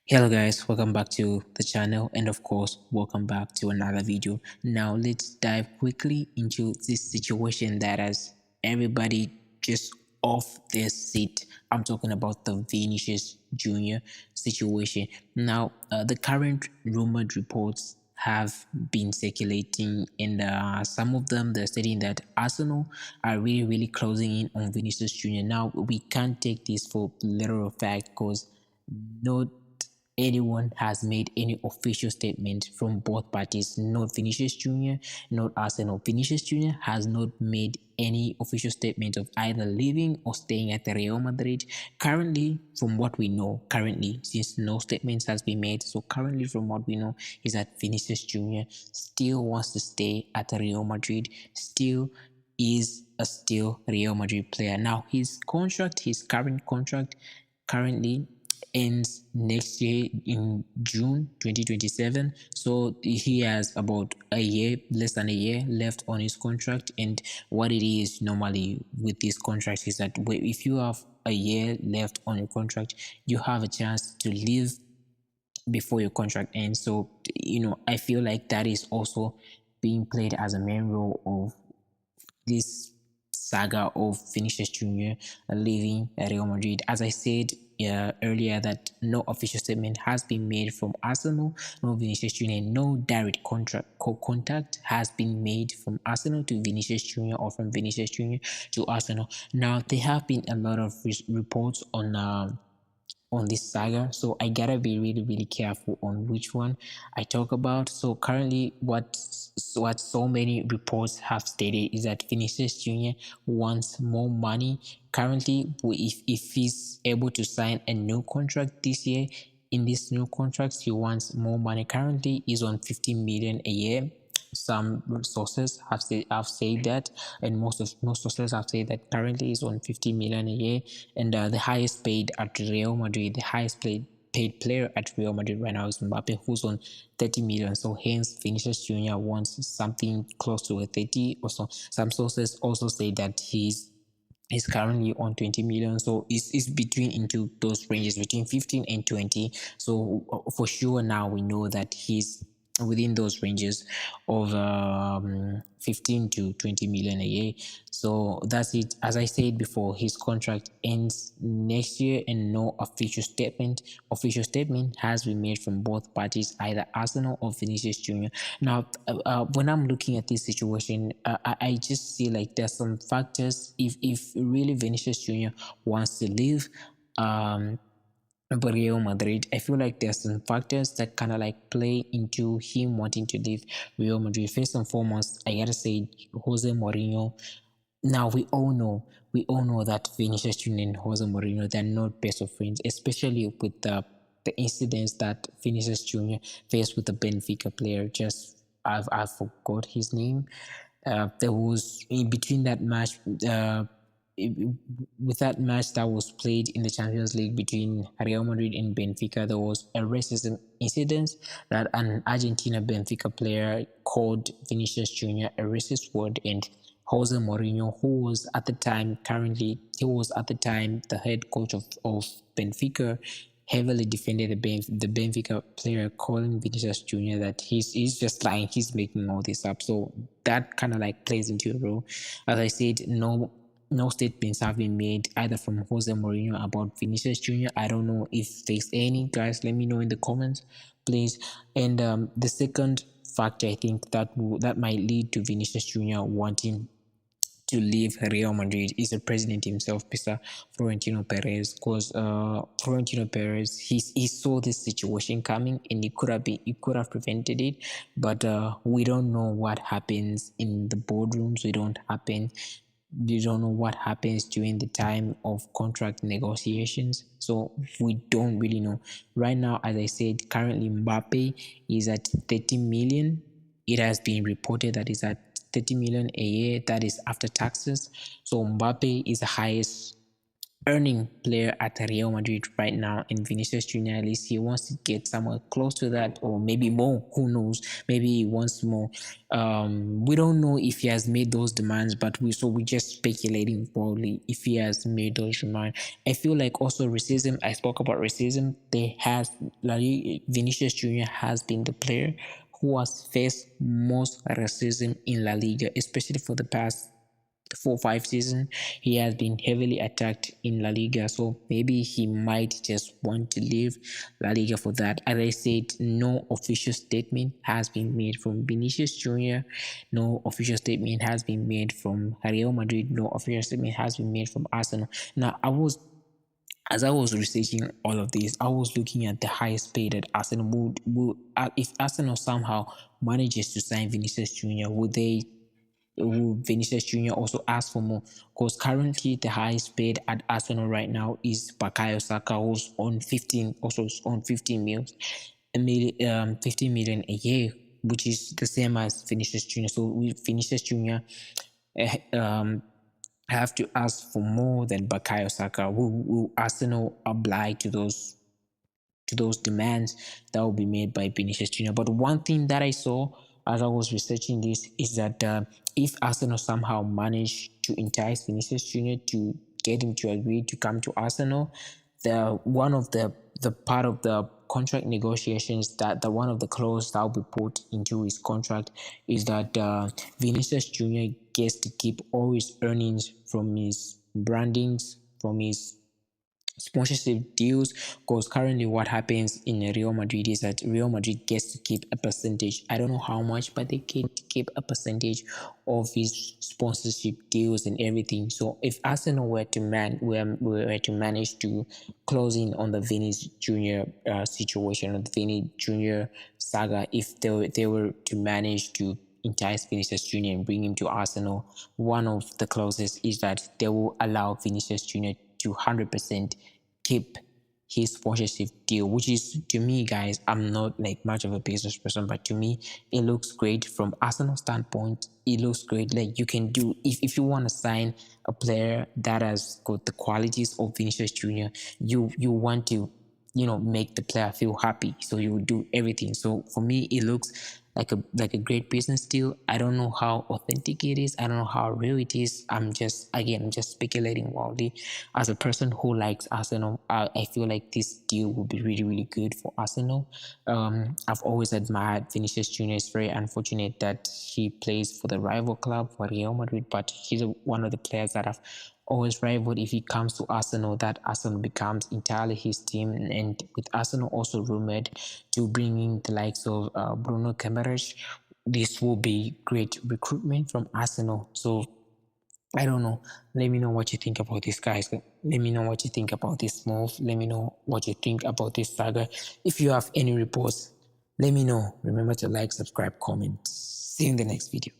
Hello guys, welcome back to the channel, and of course welcome back to another video. Now let's dive quickly into this situation that has everybody just off their seat. I'm talking about the Vinícius Jr situation. Now the current rumored reports have been circulating, and some of them they're stating that Arsenal are really closing in on Vinícius Jr. Now we can't take this for literal fact because no anyone has made any official statement from both parties, not Vinicius Jr., not Arsenal. Vinicius Jr. has not made any official statement of either leaving or staying at the Real Madrid. Currently, from what we know, since no statements has been made, so currently from what we know is that Vinicius Jr. still wants to stay at the Real Madrid, still is a still Real Madrid player. Now his current contract currently ends next year in June 2027. So he has about a year, less than a year left on his contract. And what it is normally with these contracts is that if you have a year left on your contract, you have a chance to leave before your contract ends. So, I feel like that is also being played as a main role of this saga of Vinicius Jr. leaving Real Madrid. As I said earlier, that no official statement has been made from Arsenal, no Vinicius Jr., no direct contact has been made from Arsenal to Vinicius Jr. or from Vinicius Jr. to Arsenal. Now, there have been a lot of reports on this saga, so I gotta be really careful on which one I talk about. So currently what so many reports have stated is that Vinicius Jr. wants more money. Currently, if he's able to sign a new contract this year, in this new contract he wants more money. Currently he's on 15 million a year. Some sources have said that, and most sources have said that currently is on 50 million a year. And the highest paid at Real Madrid, the highest paid player at Real Madrid right now is Mbappe, who's on 30 million. So hence Vinicius Jr. wants something close to a 30 or so. Some sources also say that he's currently on 20 million, so it's between into those ranges between 15 and 20. So for sure now we know that he's within those ranges of 15 to 20 million a year. So that's it. As I said before, his contract ends next year, and no official statement has been made from both parties, either Arsenal or Vinicius Jr. Now when I'm looking at this situation, I just see like there's some factors. If really Vinicius Jr. wants to leave Real Madrid, I feel like there's some factors that kind of like play into him wanting to leave Real Madrid. First and foremost, I gotta say Jose Mourinho. Now we all know that Vinicius Jr. and Jose Mourinho, they're not best of friends, especially with the incidents that Vinicius Jr. faced with the Benfica player. Just I forgot his name. There was in between that match. With that match that was played in the Champions League between Real Madrid and Benfica, there was a racism incident that an Argentina Benfica player called Vinicius Jr. a racist word, and Jose Mourinho, who was at the time the head coach of Benfica, heavily defended the Benfica player, calling Vinicius Jr. that he's just lying, he's making all this up. So that kind of like plays into a role. As I said, no statements have been made either from Jose Mourinho about Vinicius Jr. I don't know if there's any. Guys, let me know in the comments, please. And the second factor I think that might lead to Vinicius Jr. wanting to leave Real Madrid is the president himself, Mr. Florentino Perez, because Florentino Perez he saw this situation coming, and he could have prevented it, but we don't know what happens in the boardrooms. We don't know what happens during the time of contract negotiations, so we don't really know. Right now, as I said, currently Mbappe is at 30 million. It has been reported that is at 30 million a year, that is after taxes. So Mbappe is the highest earning player at Real Madrid right now in Vinícius Jr. At least he wants to get somewhere close to that, or maybe more. Who knows? Maybe he wants more. We don't know if he has made those demands, but we just speculating broadly if he has made those demands. I feel like also racism. I spoke about racism. Vinícius Jr. has been the player who has faced most racism in La Liga, especially for the past 4 or 5 seasons. He has been heavily attacked in La Liga, so maybe he might just want to leave La Liga for that. As I said, no official statement has been made from Vinícius Jr. No official statement has been made from Real Madrid. No official statement has been made from Arsenal. Now, as I was researching all of this, I was looking at the highest pay that Arsenal would if Arsenal somehow manages to sign Vinícius Jr., will Vinícius Jr. also ask for more? Because currently the highest paid at Arsenal right now is Bukayo Saka, who's on 15, also on 15 mils, 15 million a year, which is the same as Vinícius Jr. So with Vinícius Jr. Have to ask for more than Bukayo Saka. Will Arsenal oblige to those demands that will be made by Vinícius Jr. But one thing that I saw as I was researching this is that if Arsenal somehow manage to entice Vinícius Jr. to get him to agree to come to Arsenal, the one of the part of the contract negotiations that the one of the clause that will be put into his contract is that Vinícius Jr. gets to keep all his earnings from his brandings, from his sponsorship deals, because currently what happens in Real Madrid is that Real Madrid gets to keep a percentage. I don't know how much, but they get to keep a percentage of his sponsorship deals and everything. So if Arsenal were to manage to close in on the Vini Jr. Situation, or the Vini Jr. saga, if they were to manage to entice Vinícius Jr. and bring him to Arsenal, one of the clauses is that they will allow Vinícius Jr. to 100% keep his sponsorship deal, which is, to me, guys, I'm not like much of a business person, but to me it looks great from Arsenal standpoint. It looks great. Like, you can do, if you want to sign a player that has got the qualities of Vinícius Jr., you want to, make the player feel happy, so you will do everything. So for me, it looks like a great business deal. I don't know how authentic it is. I don't know how real it is. I'm just speculating wildly. As a person who likes Arsenal, I feel like this deal will be really, really good for Arsenal. I've always admired Vinícius Jr. It's very unfortunate that he plays for the rival club, for Real Madrid, but he's one of the players that I've always rivaled. If he comes to Arsenal, that Arsenal becomes entirely his team, and with Arsenal also rumored to bring in the likes of Bruno Gyokeres, this will be great recruitment from Arsenal. So I don't know. Let me know what you think about this, guys. Let me know what you think about this move. Let me know what you think about this saga. If you have any reports, let me know. Remember to like, subscribe, comment. See you in the next video.